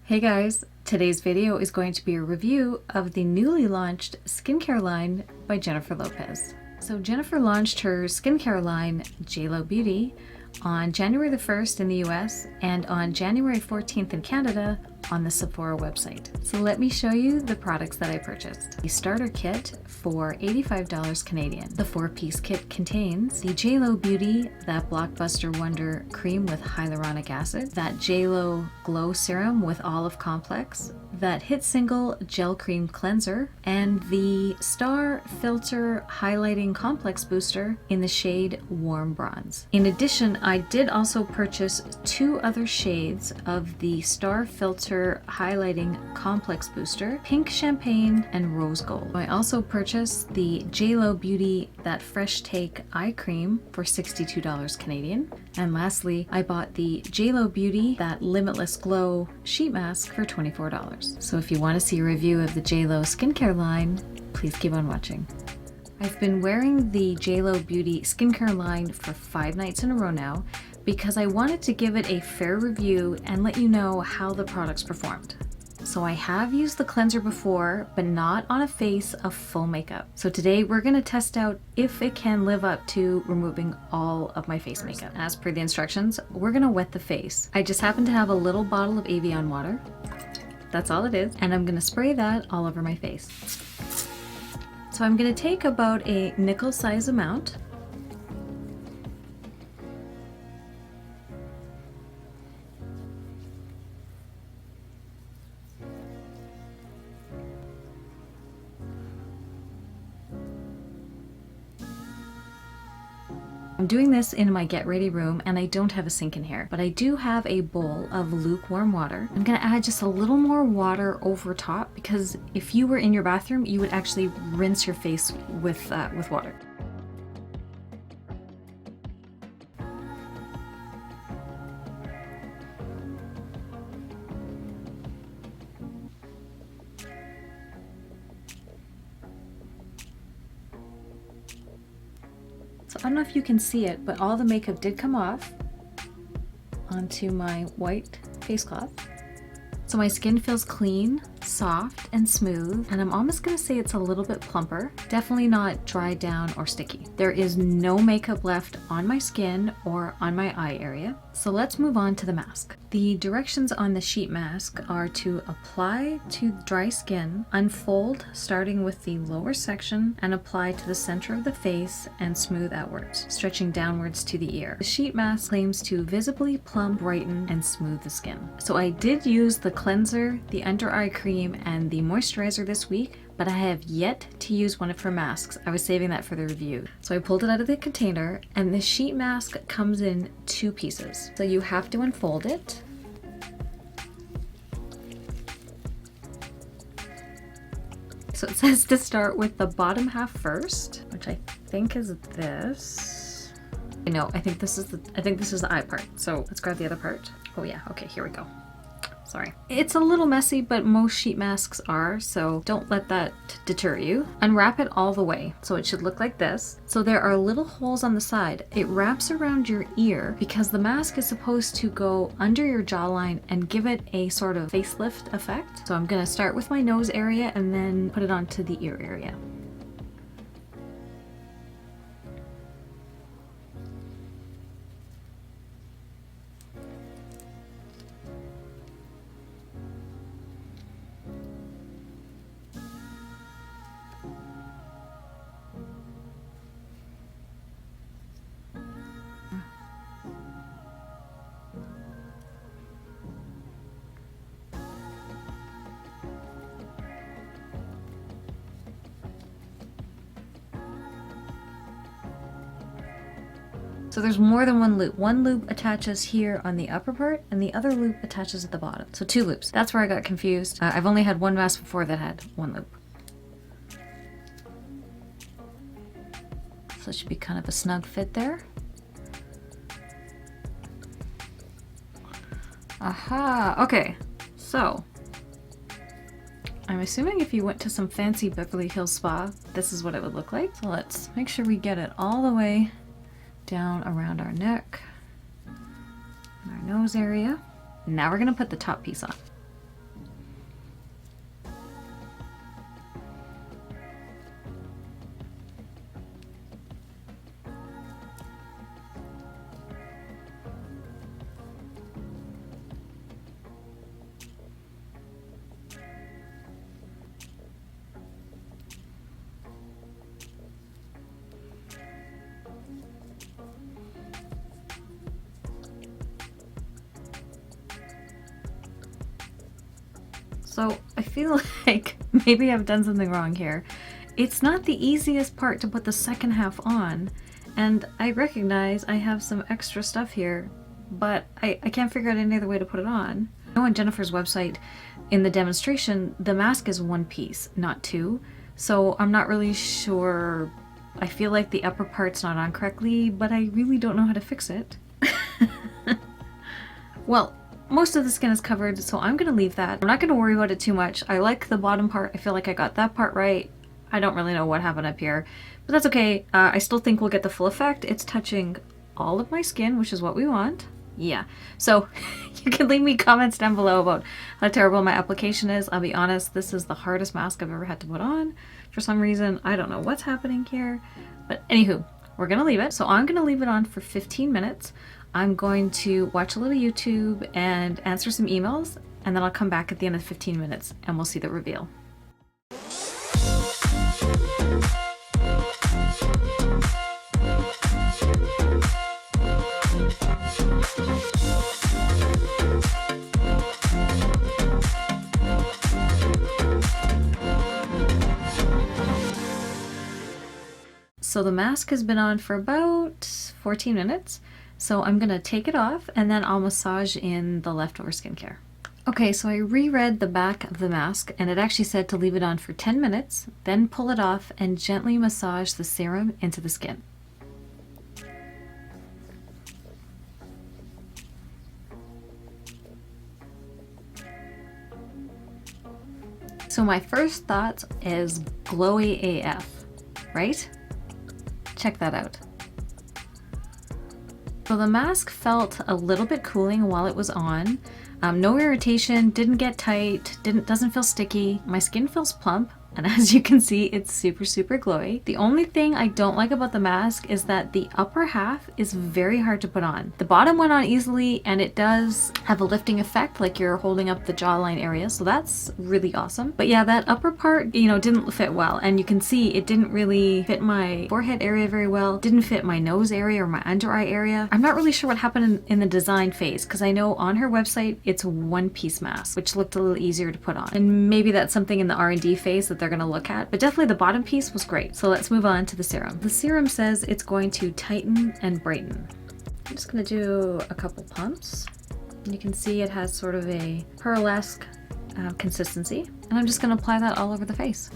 Hey guys, today's video is going to be a review of the newly launched skincare line by Jennifer Lopez. So Jennifer launched her skincare line, Jlo Beauty, on January the 1st in the US and on January 14th in Canada on the Sephora website. So let me show you the products that I purchased. The starter kit for $85 Canadian. The 4-piece kit contains the Jlo Beauty, that blockbuster wonder cream with hyaluronic acid, that Jlo Glow Serum with olive complex, that hit single gel cream cleanser, and the Star Filter highlighting complex booster in the shade Warm Bronze. In addition, I did also purchase 2 other shades of the Star Filter highlighting complex booster, Pink Champagne and Rose Gold. I also purchased the Jlo Beauty, that Fresh Take Eye Cream for $62 Canadian. And lastly, I bought the Jlo Beauty, that Limitless Glow sheet mask for $24. So if you want to see a review of the Jlo skincare line, please keep on watching. I've been wearing the Jlo Beauty skincare line for 5 nights in a row now because I wanted to give it a fair review and let you know how the products performed. So I have used the cleanser before, but not on a face of full makeup. So today we're going to test out if it can live up to removing all of my face makeup. As per the instructions, we're going to wet the face. I just happen to have a little bottle of Evian water. That's all it is. And I'm going to spray that all over my face. So I'm going to take about a nickel size amount. I'm doing this in my get ready room and I don't have a sink in here, but I do have a bowl of lukewarm water. I'm gonna add just a little more water over top because if you were in your bathroom, you would actually rinse your face with water. So I don't know if you can see it, but all the makeup did come off onto my white face cloth. So my skin feels clean, soft, and smooth, and I'm almost gonna say it's a little bit plumper. Definitely not dried down or sticky. There is no makeup left on my skin or on my eye area. So let's move on to the mask. The directions on the sheet mask are to apply to dry skin, unfold starting with the lower section, and apply to the center of the face and smooth outwards, stretching downwards to the ear. The sheet mask claims to visibly plump, brighten, and smooth the skin. So I did use the cleanser, the under eye cream, and the moisturizer this week, but I have yet to use one of her masks. I was saving that for the review. So I pulled it out of the container, and the sheet mask comes in 2 pieces. So you have to unfold it. So it says to start with the bottom half first, which I think is this. No, I think this is the eye part. So let's grab the other part. Oh yeah, okay, here we go. Sorry. It's a little messy, but most sheet masks are, so don't let that deter you. Unwrap it all the way, so it should look like this. So there are little holes on the side. It wraps around your ear because the mask is supposed to go under your jawline and give it a sort of facelift effect. So I'm gonna start with my nose area and then put it onto the ear area. So there's more than one loop. One loop attaches here on the upper part and the other loop attaches at the bottom. So 2 loops. That's where I got confused. I've only had one mask before that had 1 loop. So it should be kind of a snug fit there. Aha, okay. So I'm assuming if you went to some fancy Beverly Hills spa, this is what it would look like. So let's make sure we get it all the way down around our neck, and our nose area. Now we're gonna put the top piece on. So I feel like maybe I've done something wrong here. It's not the easiest part to put the second half on, and I recognize I have some extra stuff here, but I can't figure out any other way to put it on. I know on Jennifer's website, in the demonstration, the mask is one piece, not two, so I'm not really sure. I feel like the upper part's not on correctly, but I really don't know how to fix it. Well, most of the skin is covered, so I'm gonna leave that. I'm not gonna worry about it too much. I like the bottom part. I feel like I got that part right. I don't really know what happened up here, but that's okay. I still think we'll get the full effect. It's touching all of my skin, which is what we want. Yeah, so you can leave me comments down below about how terrible my application is. I'll be honest, this is the hardest mask I've ever had to put on. For some reason, I don't know what's happening here, but anywho, we're gonna leave it. So I'm gonna leave it on for 15 minutes. I'm going to watch a little YouTube and answer some emails, and then I'll come back at the end of 15 minutes and we'll see the reveal. So the mask has been on for about 14 minutes. So I'm gonna take it off and then I'll massage in the leftover skincare. Okay, so I reread the back of the mask and it actually said to leave it on for 10 minutes, then pull it off and gently massage the serum into the skin. So my first thought is glowy AF, right? Check that out. So the mask felt a little bit cooling while it was on. No irritation, didn't get tight, doesn't feel sticky. My skin feels plump, and as you can see, it's super, super glowy. The only thing I don't like about the mask is that the upper half is very hard to put on. The bottom went on easily, and it does have a lifting effect, like you're holding up the jawline area, so that's really awesome. But yeah, that upper part, you know, didn't fit well, and you can see it didn't really fit my forehead area very well, didn't fit my nose area or my under eye area. I'm not really sure what happened in the design phase, because I know on her website, it's a one-piece mask, which looked a little easier to put on. And maybe that's something in the R&D phase that they're going to look at, but definitely the bottom piece was great. So let's move on to the serum. The serum says it's going to tighten and brighten. I'm just going to do a couple pumps. You can see it has sort of a pearlesque consistency, and I'm just going to apply that all over the face.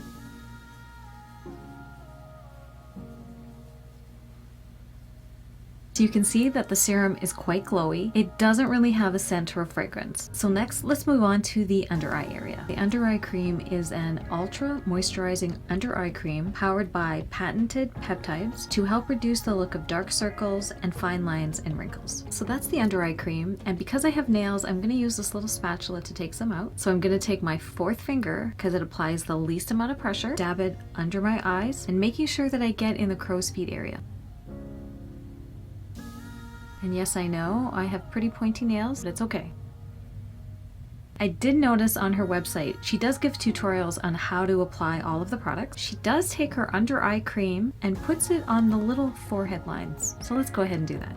So you can see that the serum is quite glowy. It doesn't really have a scent or a fragrance. So next, let's move on to the under eye area. The under eye cream is an ultra moisturizing under eye cream powered by patented peptides to help reduce the look of dark circles and fine lines and wrinkles. So that's the under eye cream, and because I have nails, I'm gonna use this little spatula to take some out. So I'm gonna take my fourth finger, because it applies the least amount of pressure, dab it under my eyes, and making sure that I get in the crow's feet area. And yes, I know, I have pretty pointy nails, but it's okay. I did notice on her website, she does give tutorials on how to apply all of the products. She does take her under eye cream and puts it on the little forehead lines. So let's go ahead and do that.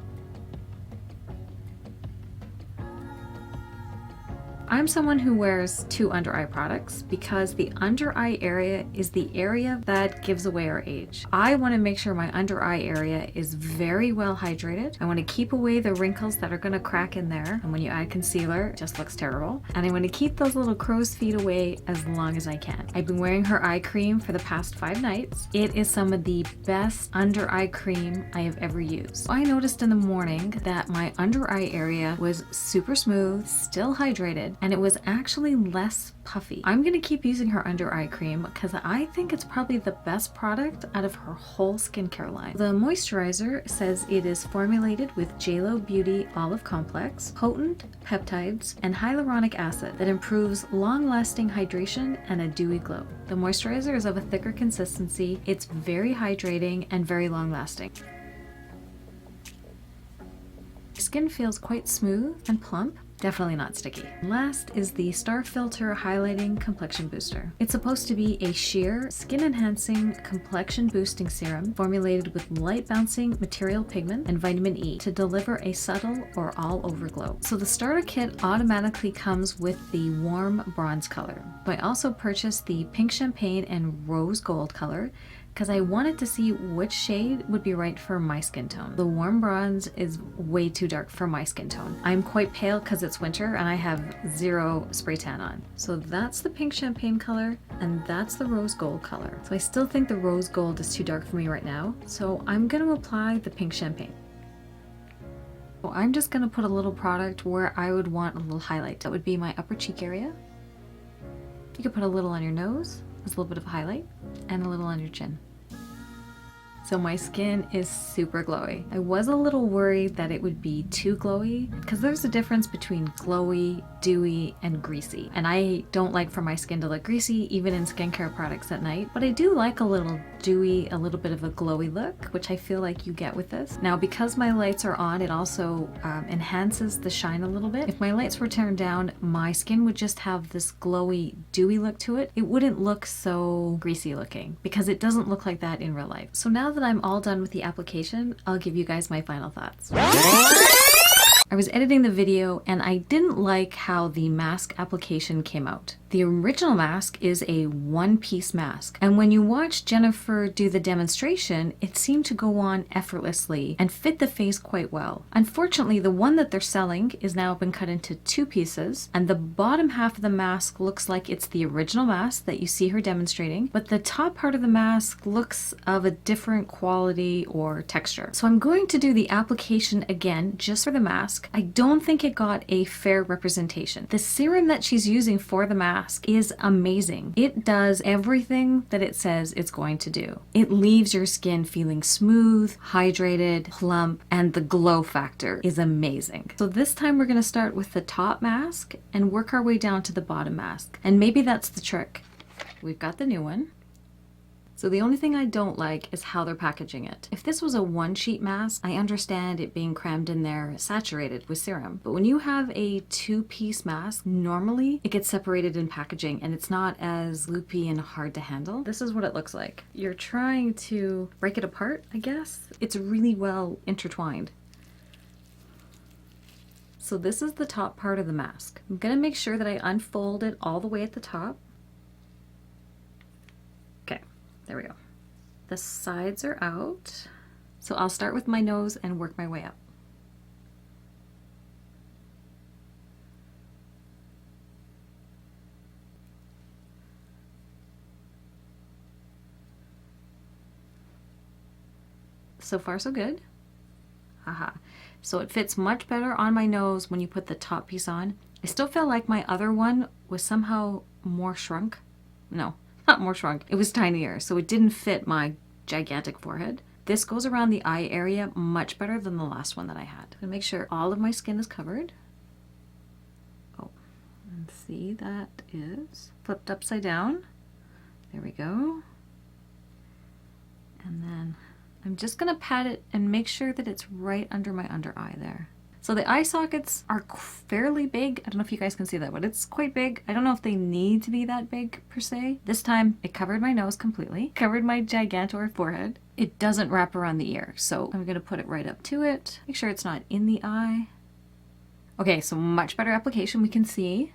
I'm someone who wears 2 under eye products because the under eye area is the area that gives away our age. I want to make sure my under eye area is very well hydrated. I want to keep away the wrinkles that are going to crack in there, and when you add concealer, it just looks terrible. And I want to keep those little crow's feet away as long as I can. I've been wearing her eye cream for the past 5 nights. It is some of the best under eye cream I have ever used. I noticed in the morning that my under eye area was super smooth, still hydrated, and it was actually less puffy. I'm gonna keep using her under eye cream because I think it's probably the best product out of her whole skincare line. The moisturizer says it is formulated with Jlo Beauty Olive Complex, potent peptides, and hyaluronic acid that improves long-lasting hydration and a dewy glow. The moisturizer is of a thicker consistency, it's very hydrating and very long-lasting. Skin feels quite smooth and plump. Definitely not sticky. Last is the Star Filter Highlighting Complexion Booster. It's supposed to be a sheer, skin-enhancing, complexion-boosting serum formulated with light-bouncing material pigment and vitamin E to deliver a subtle or all-over glow. So the starter kit automatically comes with the warm bronze color. But I also purchased the pink champagne and rose gold color because I wanted to see which shade would be right for my skin tone. The warm bronze is way too dark for my skin tone. I'm quite pale because it's winter and I have zero spray tan on. So that's the pink champagne color and that's the rose gold color. So I still think the rose gold is too dark for me right now. So I'm gonna apply the pink champagne. So I'm just gonna put a little product where I would want a little highlight. That would be my upper cheek area. You could put a little on your nose as a little bit of a highlight and a little on your chin. So my skin is super glowy. I was a little worried that it would be too glowy because there's a difference between glowy, dewy, and greasy. And I don't like for my skin to look greasy, even in skincare products at night, but I do like a little dewy, a little bit of a glowy look, which I feel like you get with this. Now, because my lights are on, it also enhances the shine a little bit. If my lights were turned down, my skin would just have this glowy, dewy look to it. It wouldn't look so greasy looking because it doesn't look like that in real life. So now that I'm all done with the application, I'll give you guys my final thoughts. I was editing the video and I didn't like how the mask application came out. The original mask is a one-piece mask, and when you watch Jennifer do the demonstration, it seemed to go on effortlessly and fit the face quite well. Unfortunately, the one that they're selling is now been cut into two pieces, and the bottom half of the mask looks like it's the original mask that you see her demonstrating, but the top part of the mask looks of a different quality or texture. So I'm going to do the application again just for the mask. I don't think it got a fair representation. The serum that she's using for the mask is amazing. It does everything that it says it's going to do. It leaves your skin feeling smooth, hydrated, plump, and the glow factor is amazing. So this time we're going to start with the top mask and work our way down to the bottom mask. And maybe that's the trick. We've got the new one. So the only thing I don't like is how they're packaging it. If this was a one-sheet mask, I understand it being crammed in there saturated with serum. But when you have a two-piece mask, normally it gets separated in packaging and it's not as loopy and hard to handle. This is what it looks like. You're trying to break it apart, I guess. It's really well intertwined. So this is the top part of the mask. I'm gonna make sure that I unfold it all the way at the top. There we go. The sides are out. So I'll start with my nose and work my way up. So far so good. Haha. So it fits much better on my nose when you put the top piece on. I still feel like my other one was somehow more shrunk. No. Not more shrunk, it was tinier, so it didn't fit my gigantic forehead. This goes around the eye area much better than the last one that I had. To make sure all of my skin is covered. Oh, and see, that is flipped upside down. There we go. And then I'm just gonna pat it and make sure that it's right under my under eye there. So the eye sockets are fairly big. I don't know if you guys can see that, but it's quite big. I don't know if they need to be that big per se. This time it covered my nose completely, covered my gigantor forehead. It doesn't wrap around the ear, so I'm gonna put it right up to it. Make sure it's not in the eye. Okay, so much better application. We can see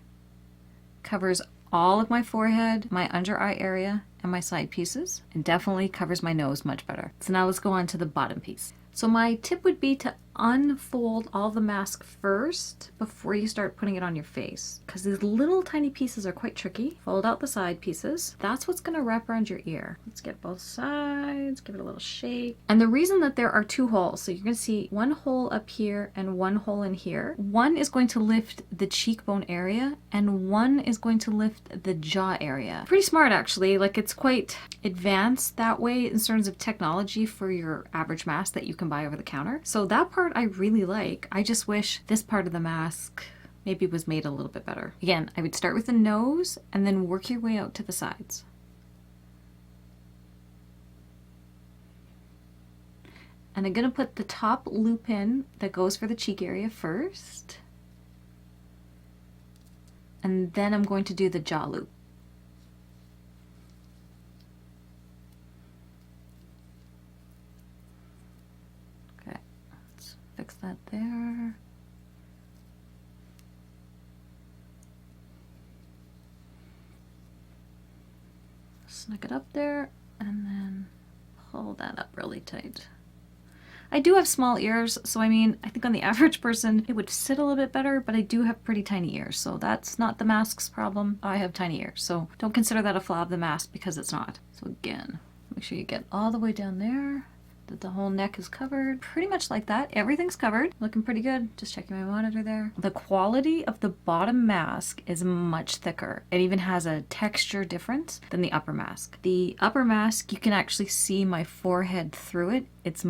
covers all of my forehead, my under eye area, and my side pieces, and definitely covers my nose much better. So now let's go on to the bottom piece. So my tip would be to unfold all the mask first before you start putting it on your face, because these little tiny pieces are quite tricky. Fold out the side pieces. That's what's going to wrap around your ear. Let's get both sides, give it a little shake. And the reason that there are two holes, so you're going to see one hole up here and one hole in here. One is going to lift the cheekbone area and one is going to lift the jaw area. Pretty smart actually, like it's quite advanced that way in terms of technology for your average mask that you can buy over the counter. So that part I really like. I just wish this part of the mask maybe was made a little bit better. Again, I would start with the nose and then work your way out to the sides. And I'm gonna put the top loop in that goes for the cheek area first. and then I'm going to do the jaw loop. Okay, let's fix that there. Snug it up there, and then pull that up really tight. I do have small ears, so I mean, I think on the average person it would sit a little bit better, but I do have pretty tiny ears, so that's not the mask's problem. I have tiny ears, so don't consider that a flaw of the mask because it's not. So again, make sure you get all the way down there, that the whole neck is covered. Pretty much like that. Everything's covered. Looking pretty good. Just checking my monitor there. The quality of the bottom mask is much thicker. It even has a texture difference than the upper mask. The upper mask, you can actually see my forehead through it. It's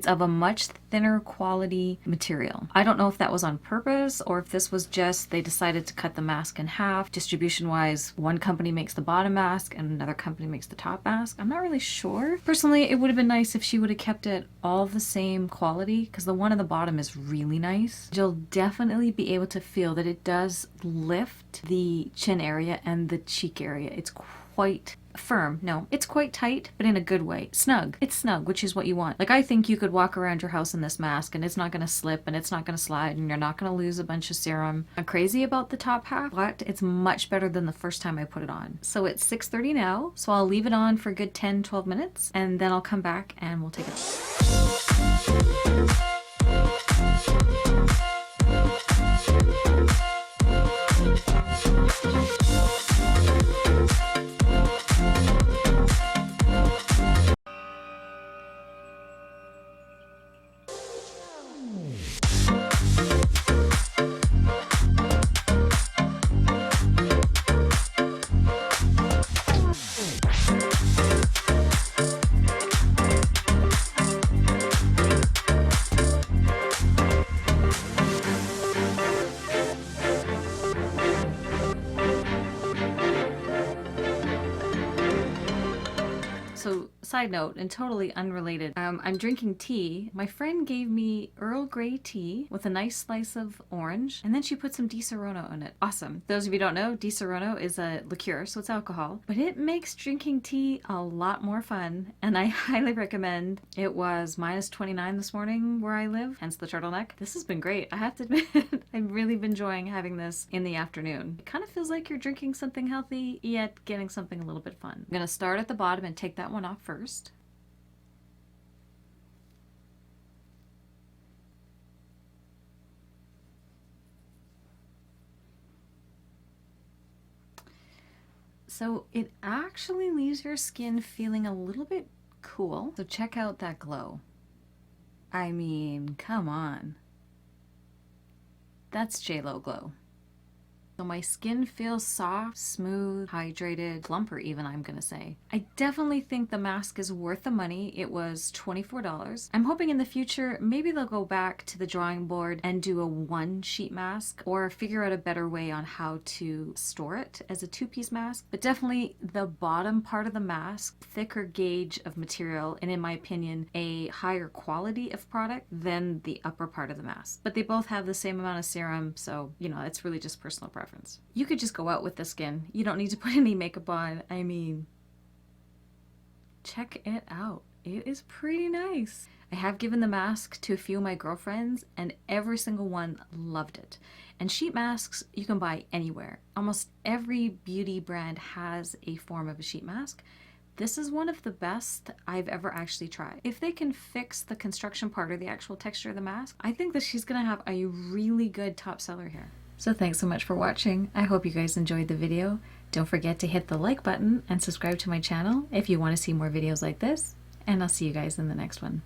of a much thinner quality material. I don't know if that was on purpose or if this was just they decided to cut the mask in half. Distribution wise, one company makes the bottom mask and another company makes the top mask. I'm not really sure. Personally, it would have been nice if she would have kept it all the same quality, because the one at the bottom is really nice. You'll definitely be able to feel that it does lift the chin area and the cheek area. It's quite firm. No, it's quite tight, but in a good way. Snug. It's snug, which is what you want. Like, I think you could walk around your house in this mask and it's not going to slip and it's not going to slide and you're not going to lose a bunch of serum. I'm crazy about the top half, but it's much better than the first time I put it on. So it's 6:30 now, so I'll leave it on for a good 10-12 minutes and then I'll come back and we'll take it off. So, side note, and totally unrelated, I'm drinking tea. My friend gave me Earl Grey tea with a nice slice of orange, and then she put some Di Serono in it. Awesome. Those of you who don't know, Di Serono is a liqueur, so it's alcohol, but it makes drinking tea a lot more fun, and I highly recommend. It was -29 this morning where I live, hence the turtleneck. This has been great. I have to admit, I've really been enjoying having this in the afternoon. It kind of feels like you're drinking something healthy, yet getting something a little bit fun. I'm gonna start at the bottom and take that one off first. So it actually leaves your skin feeling a little bit cool. So check out that glow. I mean, come on. That's Jlo glow. So my skin feels soft, smooth, hydrated, plumper even, I'm gonna say. I definitely think the mask is worth the money. It was $24. I'm hoping in the future, maybe they'll go back to the drawing board and do a one sheet mask or figure out a better way on how to store it as a two-piece mask. But definitely the bottom part of the mask, thicker gauge of material, and in my opinion, a higher quality of product than the upper part of the mask. But they both have the same amount of serum, so, you know, it's really just personal preference. You could just go out with the skin. You don't need to put any makeup on. I mean, check it out. It is pretty nice. I have given the mask to a few of my girlfriends and every single one loved it. And sheet masks you can buy anywhere. Almost every beauty brand has a form of a sheet mask. This is one of the best I've ever actually tried. If they can fix the construction part or the actual texture of the mask, I think that she's gonna have a really good top seller here. So thanks so much for watching. I hope you guys enjoyed the video. Don't forget to hit the like button and subscribe to my channel if you want to see more videos like this. And I'll see you guys in the next one.